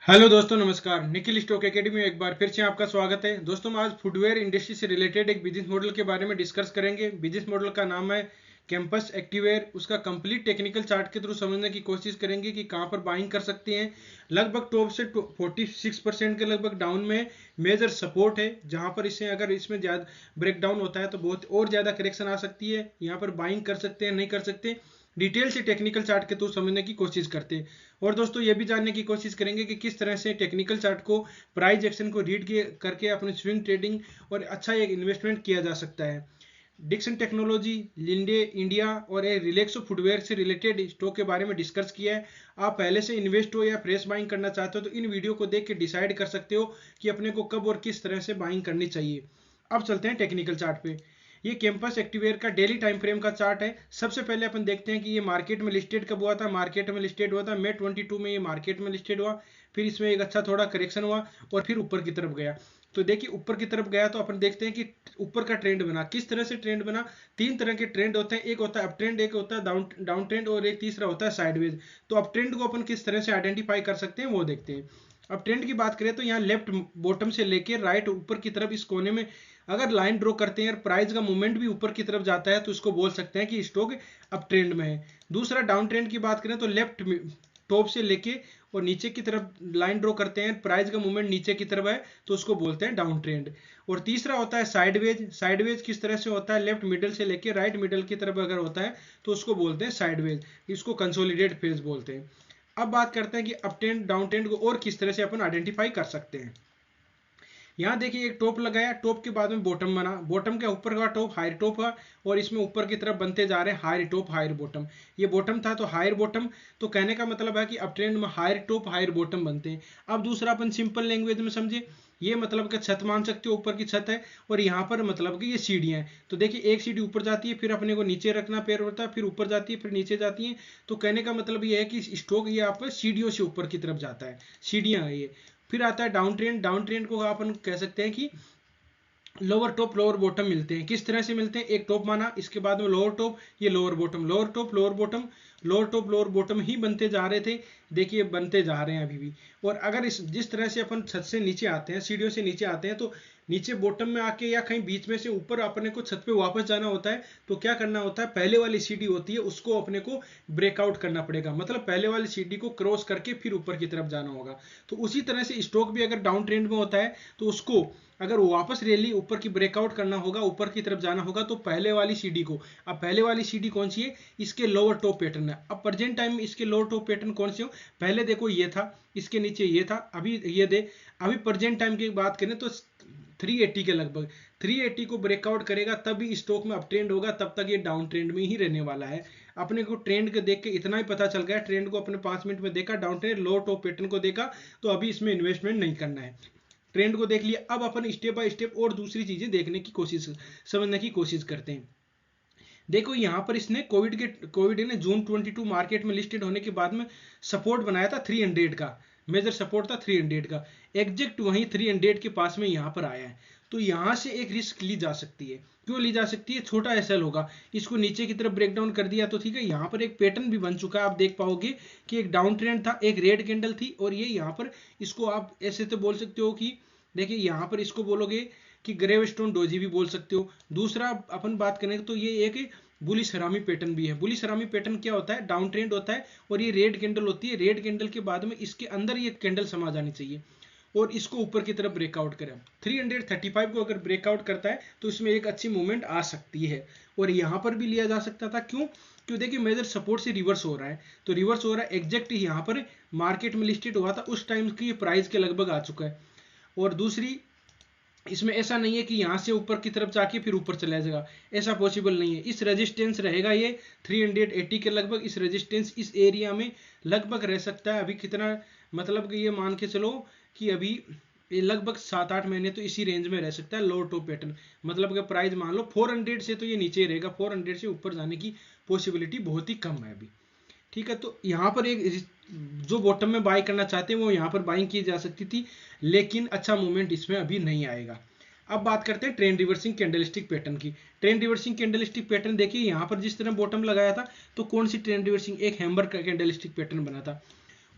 Hello दोस्तों, नमस्कार। Nikhil stock academy में एक बार फिर से आपका स्वागत है। दोस्तों, हम आज फुटवेयर इंडस्ट्री से रिलेटेड एक बिजनेस मॉडल के बारे में डिस्कस करेंगे। बिजनेस मॉडल का नाम है कैंपस एक्टिवेयर। उसका कंप्लीट टेक्निकल चार्ट के थ्रू समझने की कोशिश करेंगे कि कहां पर बाइंग कर सकते हैं। लगभग टॉप से 46% के लगभग डाउन में मेजर सपोर्ट है, जहां पर इसे अगर इसमें ज्यादा ब्रेकडाउन होता है तो बहुत और ज्यादा करेक्शन आ सकती है। यहाँ पर बाइंग कर सकते हैं, नहीं कर सकते, डिटेल से टेक्निकल चार्ट के थ्रू समझने की कोशिश करते हैं। और दोस्तों, ये भी जानने की कोशिश करेंगे कि किस तरह से टेक्निकल चार्ट को, प्राइस एक्शन को रीड करके अपने स्विंग ट्रेडिंग और अच्छा एक इन्वेस्टमेंट किया जा सकता है। डिक्सन टेक्नोलॉजी, लिंडे इंडिया और रिलैक्सो फुटवेयर से रिलेटेड स्टॉक के बारे में डिस्कस किया है। आप पहले से इन्वेस्ट हो या फ्रेश बाइंग करना चाहते हो तो इन वीडियो को देख के डिसाइड कर सकते हो कि अपने को कब और किस तरह से बाइंग करनी चाहिए। अब चलते हैं टेक्निकल चार्ट पे। ये कैंपस एक्टिवेयर का डेली टाइम फ्रेम का चार्ट है। सबसे पहले अपन देखते हैं कि ये मार्केट में लिस्टेड कब हुआ था। मार्केट में लिस्टेड हुआ था मई 22 में। ये मार्केट में लिस्टेड हुआ, फिर इसमें एक अच्छा थोड़ा करेक्शन हुआ और फिर ऊपर की तरफ गया। तो देखिए, ऊपर की तरफ गया तो अपन देखते हैं कि ऊपर का ट्रेंड बना। किस तरह से ट्रेंड बना? तीन तरह के ट्रेंड होते हैं। एक होता है अप ट्रेंड, एक होता है डाउन ट्रेंड और एक तीसरा होता है साइडवेज। तो अप ट्रेंड को अपन किस तरह से आइडेंटिफाई कर सकते हैं वो देखते हैं। अब ट्रेंड की बात करें तो यहाँ लेफ्ट बॉटम से लेके राइट ऊपर की तरफ इस कोने में अगर लाइन ड्रॉ करते हैं और प्राइस का मूवमेंट भी ऊपर की तरफ जाता है तो इसको बोल सकते हैं कि स्टॉक अप ट्रेंड में है। दूसरा, डाउन ट्रेंड की बात करें तो लेफ्ट टॉप से लेके और नीचे की तरफ लाइन ड्रॉ करते हैं, प्राइस का मूवमेंट नीचे की तरफ है तो उसको बोलते हैं डाउन ट्रेंड। और तीसरा होता है साइडवेज। साइडवेज किस तरह से होता है? लेफ्ट मिडल से लेके राइट मिडल की तरफ अगर होता है तो उसको बोलते हैं साइडवेज। इसको कंसोलिडेट फेज बोलते हैं। अब बात करते हैं कि अप ट्रेंड डाउन ट्रेंड को और किस तरह से अपन आइडेंटिफाई कर सकते हैं। यहाँ देखिए, एक टॉप लगाया, टॉप के बाद में बॉटम बना, बॉटम के ऊपर का टॉप हायर टॉप है और इसमें ऊपर की तरफ बनते जा रहे हैं हायर टॉप हायर बॉटम। ये बॉटम था तो हायर बॉटम। तो कहने का मतलब है कि अप ट्रेंड में हायर टॉप हायर बॉटम बनते हैं। अब दूसरा अपन सिंपल लैंग्वेज में समझे, ये मतलब कि छत मान सकते हो, ऊपर की छत है और यहाँ पर मतलब कि ये सीढ़ियाँ हैं। तो देखिए, एक सीढ़ी ऊपर जाती है, फिर अपने को नीचे रखना पैर होता है, फिर ऊपर जाती है, फिर नीचे जाती है। तो कहने का मतलब ये है कि स्टॉक ये आप सीढ़ियों से ऊपर की तरफ जाता है, सीढ़ियाँ है ये। फिर आता है डाउन ट्रेंड। डाउन ट्रेंड को अपन कह सकते हैं कि लोअर टॉप लोअर बॉटम मिलते हैं। किस तरह से मिलते हैं? एक टॉप माना, इसके बाद में लोअर टॉप, ये lower bottom, lower top lower bottom, lower top lower bottom ही बनते जा रहे थे। देखिए, बनते जा रहे हैं अभी भी। और अगर इस जिस तरह से अपन छत से नीचे आते हैं, सीढ़ियों से नीचे आते हैं, तो नीचे बॉटम में आके या कहीं बीच में से ऊपर अपने को छत पे वापस जाना होता है। तो क्या करना होता है? पहले वाली सीढ़ी होती है उसको अपने को ब्रेकआउट करना पड़ेगा, मतलब पहले वाली सीढ़ी को क्रॉस करके फिर ऊपर की तरफ जाना होगा। तो उसी तरह से स्टॉक भी अगर डाउन ट्रेंड में होता है तो उसको अगर वापस रैली ऊपर की ब्रेकआउट करना होगा, ऊपर की तरफ जाना होगा, तो पहले वाली सीढ़ी को, अब पहले वाली सीढ़ी कौन सी है? इसके लोअर टॉप पैटर्न है। अब प्रेजेंट टाइम में इसके लोअर टॉप पैटर्न कौन से हो? पहले देखो ये था, इसके नीचे ये था, अभी ये दे। अभी प्रेजेंट टाइम की बात करें तो 380 के लगभग, 380 को ब्रेकआउट करेगा तभी स्टॉक में अप ट्रेंड होगा, तब तक ये डाउन ट्रेंड में ही रहने वाला है। अपने को ट्रेंड के देख के इतना ही पता चल गया, ट्रेंड को अपने 5 मिनट में देखा, down trend lower top pattern को देखा, तो अभी इसमें इन्वेस्टमेंट नहीं करना है। ट्रेंड को देख लिया, अब अपन स्टेप बाय स्टेप और दूसरी चीजें देखने की कोशिश, समझने की कोशिश करते हैं। देखो, यहाँ पर इसने कोविड ने जून 22 मार्केट में लिस्टेड होने के बाद में सपोर्ट बनाया था 300 का, मेजर सपोर्ट था 300 का। एग्जैक्ट वहीं 300 के पास में यहाँ पर आया है। तो यहाँ से एक रिस्क ली जा सकती है। क्यों ली जा सकती है? छोटा एसएल होगा, इसको नीचे की तरफ ब्रेक डाउन कर दिया तो ठीक है। यहाँ पर एक पैटर्न भी बन चुका है, आप देख पाओगे कि एक डाउन ट्रेंड था, एक रेड कैंडल थी और ये यहाँ पर, इसको आप ऐसे तो बोल सकते हो कि, देखिए यहाँ पर इसको बोलोगे कि ग्रेव स्टोन डोजी भी बोल सकते हो। दूसरा अपन बात करें तो ये एक बुलिश हरामी पैटर्न भी है। बुलिश हरामी पैटर्न क्या होता है? डाउन ट्रेंड होता है और ये रेड कैंडल होती है। रेड कैंडल के बाद में इसके अंदर ये कैंडल समा जानी चाहिए और इसको ऊपर की तरफ ब्रेकआउट करें। 335 को अगर ब्रेकआउट करता है तो इसमें एक अच्छी मूवमेंट आ सकती है और यहाँ पर भी लिया जा सकता था। क्यों? क्यों? देखिए, मेजर सपोर्ट से रिवर्स हो रहा है, तो रिवर्स हो रहा है एग्जैक्ट यहाँ पर मार्केट में लिस्टेड हुआ था उस टाइम की प्राइस के लगभग आ चुका है। और दूसरी, इसमें ऐसा नहीं है कि यहाँ से ऊपर की तरफ जाके फिर ऊपर चला जाएगा, ऐसा पॉसिबल नहीं है। इस रेजिस्टेंस रहेगा ये 380 के लगभग, इस रेजिस्टेंस इस एरिया में लगभग रह सकता है। अभी कितना, मतलब कि ये मान के चलो कि अभी ये लगभग 7-8 महीने तो इसी रेंज में रह सकता है। लोअर टॉप पैटर्न मतलब कि प्राइस मान लो 400 से तो ये नीचे ही रहेगा, 400 से ऊपर जाने की पॉसिबिलिटी बहुत ही कम है अभी। ठीक है, तो यहाँ पर एक जो बॉटम में बाय करना चाहते हैं वो यहाँ पर बाइंग की जा सकती थी, लेकिन अच्छा मूवमेंट इसमें अभी नहीं आएगा। अब बात करते हैं ट्रेंड रिवर्सिंग कैंडलस्टिक पैटर्न की। ट्रेंड रिवर्सिंग कैंडलस्टिक पैटर्न देखिए, यहाँ पर जिस तरह बॉटम लगाया था तो कौन सी ट्रेंड रिवर्सिंग, एक हैम्बर कैंडलस्टिक पैटर्न बना था।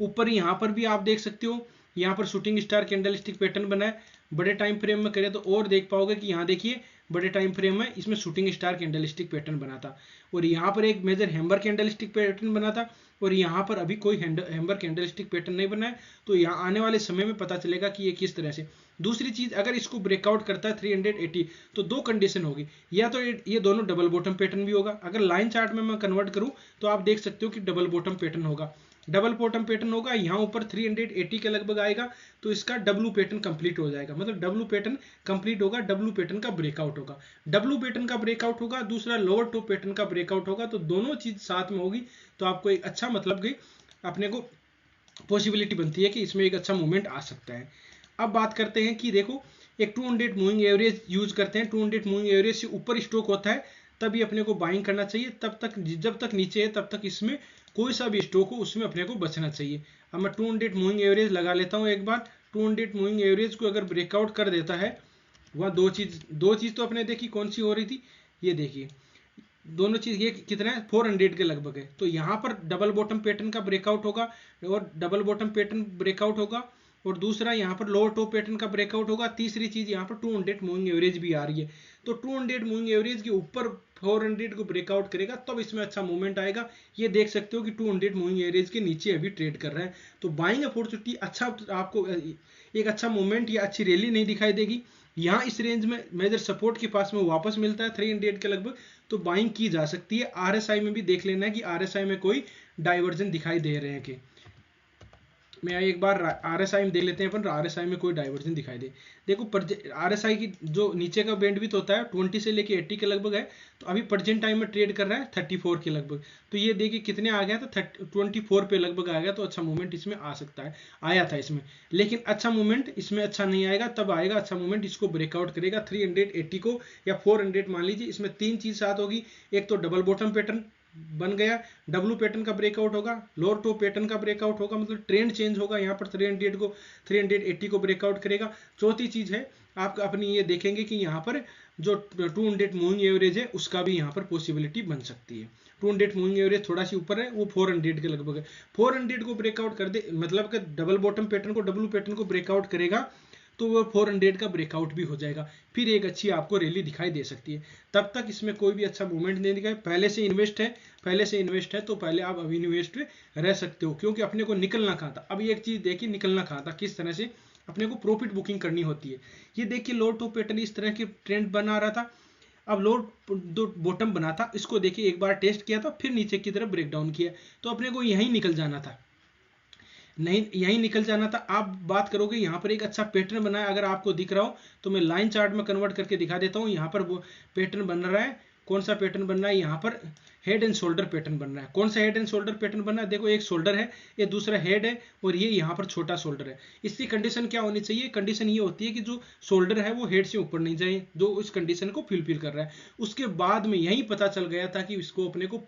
ऊपर यहाँ पर भी आप देख सकते हो यहाँ पर शूटिंग स्टार कैंडलस्टिक पैटर्न बना है। बड़े टाइम फ्रेम में करें तो और देख पाओगे कि यहाँ देखिए बड़े टाइम फ्रेम में इसमें शूटिंग स्टार कैंडलस्टिक पैटर्न बना था, और यहाँ पर एक मेजर हैम्बर कैंडलस्टिक पैटर्न बना था, और यहाँ पर अभी कोई हैम्बर कैंडलस्टिक पैटर्न नहीं बना है। तो यहाँ आने वाले समय में पता चलेगा कि ये किस तरह से। दूसरी चीज, अगर इसको ब्रेकआउट करता है 380 तो दो कंडीशन होगी, या तो ये दोनों डबल बॉटम पैटर्न भी होगा। अगर लाइन चार्ट में मैं कन्वर्ट करूं तो आप देख सकते हो कि डबल बॉटम पैटर्न होगा, डबल बॉटम पैटर्न होगा, यहाँ ऊपर 380 के लगभग आएगा तो इसका डब्लू पैटर्न कंप्लीट हो जाएगा, मतलब डब्लू पैटर्न कंप्लीट होगा, डब्लू पैटर्न का ब्रेकआउट होगा, डब्लू पैटर्न का ब्रेकआउट होगा, दूसरा लोअर टॉप पैटर्न का ब्रेकआउट होगा। तो दोनों चीज साथ में होगी तो आपको एक अच्छा मतलब कि अपने को पॉसिबिलिटी बनती है कि इसमें एक अच्छा मूवमेंट आ सकता है। अब बात करते हैं कि देखो एक 200 मूविंग एवरेज यूज करते हैं, 200 मूविंग एवरेज से ऊपर स्टॉक होता है तभी अपने को बाइंग करना चाहिए, तब तक जब तक नीचे है तब तक इसमें कोई सा भी स्टॉक हो उसमें अपने को बचना चाहिए। अब मैं 200 मूविंग एवरेज लगा लेता हूं एक बार। 200 मूविंग एवरेज को अगर ब्रेकआउट कर देता है, वह दो चीज तो अपने देखी कौन सी हो रही थी, ये देखिए दोनों चीज, ये कितना है 400 के लगभग है। तो यहाँ पर डबल बॉटम पैटर्न का ब्रेकआउट होगा और डबल बॉटम पैटर्न ब्रेकआउट होगा, और दूसरा यहाँ पर लोअर टॉप पैटर्न का ब्रेकआउट होगा। तीसरी चीज यहाँ पर 200 मूविंग एवरेज भी आ रही है, तो 200 मूविंग एवरेज के ऊपर 400 को ब्रेकआउट करेगा तब इसमें अच्छा मूवमेंट आएगा। ये देख सकते हो कि 200 मूविंग एवरेज के नीचे अभी ट्रेड कर रहा है, तो बाइंग अपॉर्चुनिटी अच्छा, आपको एक अच्छा मूवमेंट या अच्छी रैली नहीं दिखाई देगी। यहाँ इस रेंज में मेजर सपोर्ट के पास में वापस मिलता है 300 के लगभग, तो बाइंग की जा सकती है। आरएसआई में भी देख लेना है कि आरएसआई में कोई डाइवर्जन दिखाई दे रहे हैं कि, मैं एक बार आरएसआई में देख लेते हैं अपन, आरएसआई में कोई डाइवर्जन दिखाई दे। देखो आरएसआई की जो नीचे का बैंडविड्थ होता है 20 से लेके 80 के लगभग है, तो अभी प्रेजेंट टाइम में ट्रेड कर रहा है 34 के लगभग। तो ये देखिए कितने आ गया था, 24 पे लगभग आ गया, तो अच्छा मूवमेंट इसमें आ सकता है, आया था इसमें। लेकिन अच्छा मूवमेंट इसमें अच्छा नहीं आएगा, तब आएगा अच्छा मूवमेंट इसको ब्रेकआउट करेगा 380 को या 400 मान लीजिए। इसमें तीन चीज साथ होगी, एक तो डबल बॉटम पैटर्न बन गया, डब्लू पैटर्न का ब्रेकआउट होगा, लोअर टॉप पैटर्न का ब्रेकआउट होगा, मतलब ट्रेंड चेंज होगा, यहाँ पर 380 को ब्रेकआउट करेगा। चौथी चीज है आप अपनी ये देखेंगे कि यहाँ पर जो 200 मूविंग एवरेज है उसका भी यहाँ पर पॉसिबिलिटी बन सकती है। 200 मूविंग एवरेज थोड़ा सी ऊपर है, वो 400 के लगभग है, 400 को ब्रेकआउट कर दे, मतलब कि डबल बॉटम पैटर्न को डब्लू पैटर्न को ब्रेकआउट करेगा तो वो 400 का ब्रेकआउट भी हो जाएगा, फिर एक अच्छी आपको रैली दिखाई दे सकती है। तब तक इसमें कोई भी अच्छा मूवमेंट नहीं दिखाए। पहले से इन्वेस्ट है तो पहले आप अभी इन्वेस्ट रह सकते हो, क्योंकि अपने को निकलना कहाँ था। अब एक चीज देखिए निकलना कहाँ था, किस तरह से अपने को प्रॉफिट बुकिंग करनी होती है। ये देखिए लोअर टॉप पैटर्न इस तरह की ट्रेंड बना रहा था, अब लोअर दो बॉटम बना था, इसको देखिए एक बार टेस्ट किया था, फिर नीचे की तरफ ब्रेकडाउन किया, तो अपने को यहीं निकल जाना था, नहीं यहीं निकल जाना था। आप बात करोगे यहाँ पर एक अच्छा पैटर्न बना है, अगर आपको दिख रहा हो तो मैं लाइन चार्ट में कन्वर्ट करके दिखा देता हूँ। यहाँ पर वो पैटर्न बन रहा है, कौन सा पैटर्न बन रहा है, यहाँ पर हेड एंड शोल्डर पैटर्न बन रहा है। कौन सा हेड एंड शोल्डर पैटर्न बन रहा है, देखो एक शोल्डर है, ये दूसरा हेड है, और ये यहाँ पर छोटा शोल्डर है। इसकी कंडीशन क्या होनी चाहिए, कंडीशन ये होती है कि जो शोल्डर है वो हेड से ऊपर नहीं जाए, जो इस कंडीशन को फुलफिल कर रहा है। उसके बाद में यही पता चल गया था कि इसको अपने को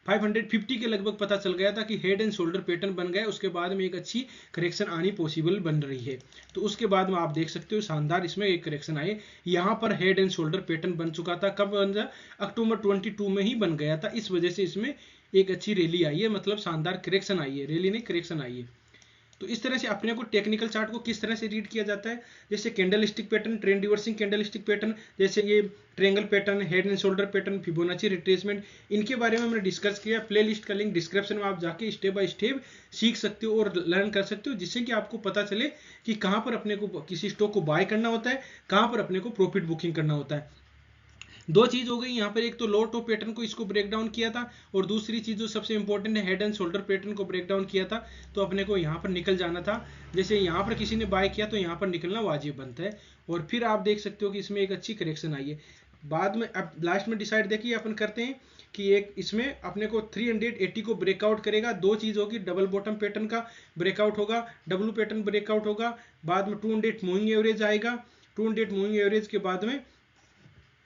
550 के लगभग पता चल गया था कि हेड एंड शोल्डर पैटर्न बन गया। उसके बाद में एक अच्छी करेक्शन आनी पॉसिबल बन रही है, तो उसके बाद में आप देख सकते हो शानदार इसमें एक करेक्शन आए। यहाँ पर हेड एंड शोल्डर पैटर्न बन चुका था, कब बन गया, अक्टूबर 22 में ही बन गया था। इस वजह से इसमें एक अच्छी रैली आई है, मतलब शानदार करेक्शन आई है, रैली नहीं करेक्शन आई है। तो इस तरह से अपने को टेक्निकल चार्ट को किस तरह से रीड किया जाता है, जैसे candlestick pattern, trend reversing candlestick pattern, जैसे ये triangle pattern, head and shoulder pattern, Fibonacci retracement, इनके बारे में हमने डिस्कस किया। प्लेलिस्ट का लिंक डिस्क्रिप्शन में आप जाके स्टेप बाय स्टेप सीख सकते हो और लर्न कर सकते हो, जिससे कि आपको पता चले कि कहाँ पर अपने को किसी स्टॉक को बाय करना होता है, कहाँ पर अपने को प्रॉफिट बुकिंग करना होता है। दो चीज हो गई यहाँ पर, एक तो लोअर टॉप पैटर्न को इसको ब्रेक डाउन किया था, और दूसरी चीज जो सबसे इंपॉर्टेंट है हेड एंड शोल्डर पैटर्न को ब्रेक डाउन किया था, तो अपने को यहाँ पर निकल जाना था। जैसे यहाँ पर किसी ने बाय किया तो यहाँ पर निकलना वाजिब बनता है, और फिर आप देख सकते हो कि इसमें एक अच्छी करेक्शन आई है। बाद में अब लास्ट में डिसाइड देखिए अपन करते हैं कि एक इसमें अपने को 380 को ब्रेकआउट करेगा। दो चीज होगी, डबल बॉटम पैटर्न का ब्रेकआउट होगा, डब्लू पैटर्न ब्रेकआउट होगा, बाद में 200 मूविंग एवरेज आएगा। 200 मूविंग एवरेज के बाद में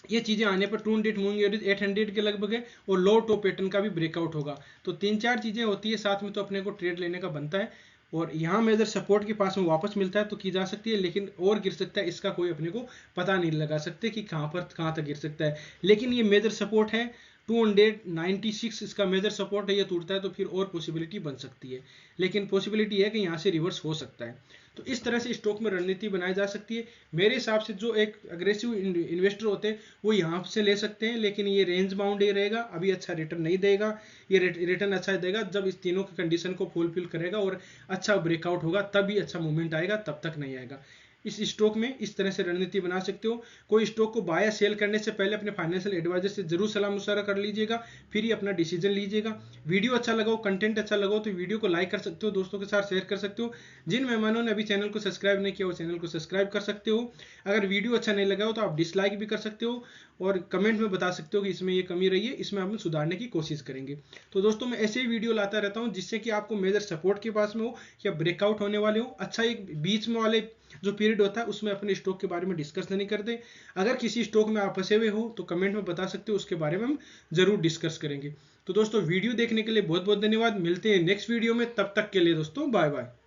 ये चीजें आने पर 200 मूविंग एवरेज 800 के लगभग है, और लो टॉप पैटर्न का भी ब्रेकआउट होगा। तो तीन चार चीजें होती है साथ में, तो अपने को ट्रेड लेने का बनता है। और यहाँ मेजर सपोर्ट के पास में वापस मिलता है तो की जा सकती है, लेकिन और गिर सकता है, इसका कोई अपने को पता नहीं लगा सकते कि कहाँ तक गिर सकता है। लेकिन ये मेजर सपोर्ट है 296 इसका मेजर सपोर्ट है, ये टूटता है तो फिर और पॉसिबिलिटी बन सकती है, लेकिन पॉसिबिलिटी है कि यहाँ से रिवर्स हो सकता है। तो इस तरह से स्टॉक में रणनीति बनाई जा सकती है। मेरे हिसाब से जो एक अग्रेसिव इन्वेस्टर होते हैं वो यहाँ से ले सकते हैं, लेकिन ये रेंज बाउंड ही रहेगा, अभी अच्छा रिटर्न नहीं देगा। ये रिटर्न अच्छा देगा जब इस तीनों की कंडीशन को फुलफिल करेगा और अच्छा ब्रेकआउट होगा, तभी अच्छा मूवमेंट आएगा, तब तक नहीं आएगा। इस स्टॉक में इस तरह से रणनीति बना सकते हो। कोई स्टॉक को बाय या सेल करने से पहले अपने फाइनेंशियल एडवाइजर से जरूर सलाह मुशावरा कर लीजिएगा, फिर ही अपना डिसीजन लीजिएगा। वीडियो अच्छा लगा हो, कंटेंट अच्छा लगा हो तो वीडियो को लाइक कर सकते हो, दोस्तों के साथ शेयर कर सकते हो। जिन मेहमानों ने अभी चैनल को सब्सक्राइब नहीं किया वो चैनल को सब्सक्राइब कर सकते हो। अगर वीडियो अच्छा नहीं लगा हो तो आप डिसलाइक भी कर सकते हो और कमेंट में बता सकते हो कि इसमें ये कमी रही है, इसमें हम सुधारने की कोशिश करेंगे। तो दोस्तों मैं ऐसे ही वीडियो लाता रहता हूँ जिससे कि आपको मेजर सपोर्ट के पास में हो या ब्रेकआउट होने वाले हो, अच्छा एक बीच में वाले जो पीरियड होता है उसमें अपने स्टॉक के बारे में डिस्कस नहीं करते। अगर किसी स्टॉक में आप फंसे हुए हो तो कमेंट में बता सकते हो, उसके बारे में हम जरूर डिस्कस करेंगे। तो दोस्तों वीडियो देखने के लिए बहुत बहुत धन्यवाद। मिलते हैं नेक्स्ट वीडियो में, तब तक के लिए दोस्तों बाय बाय।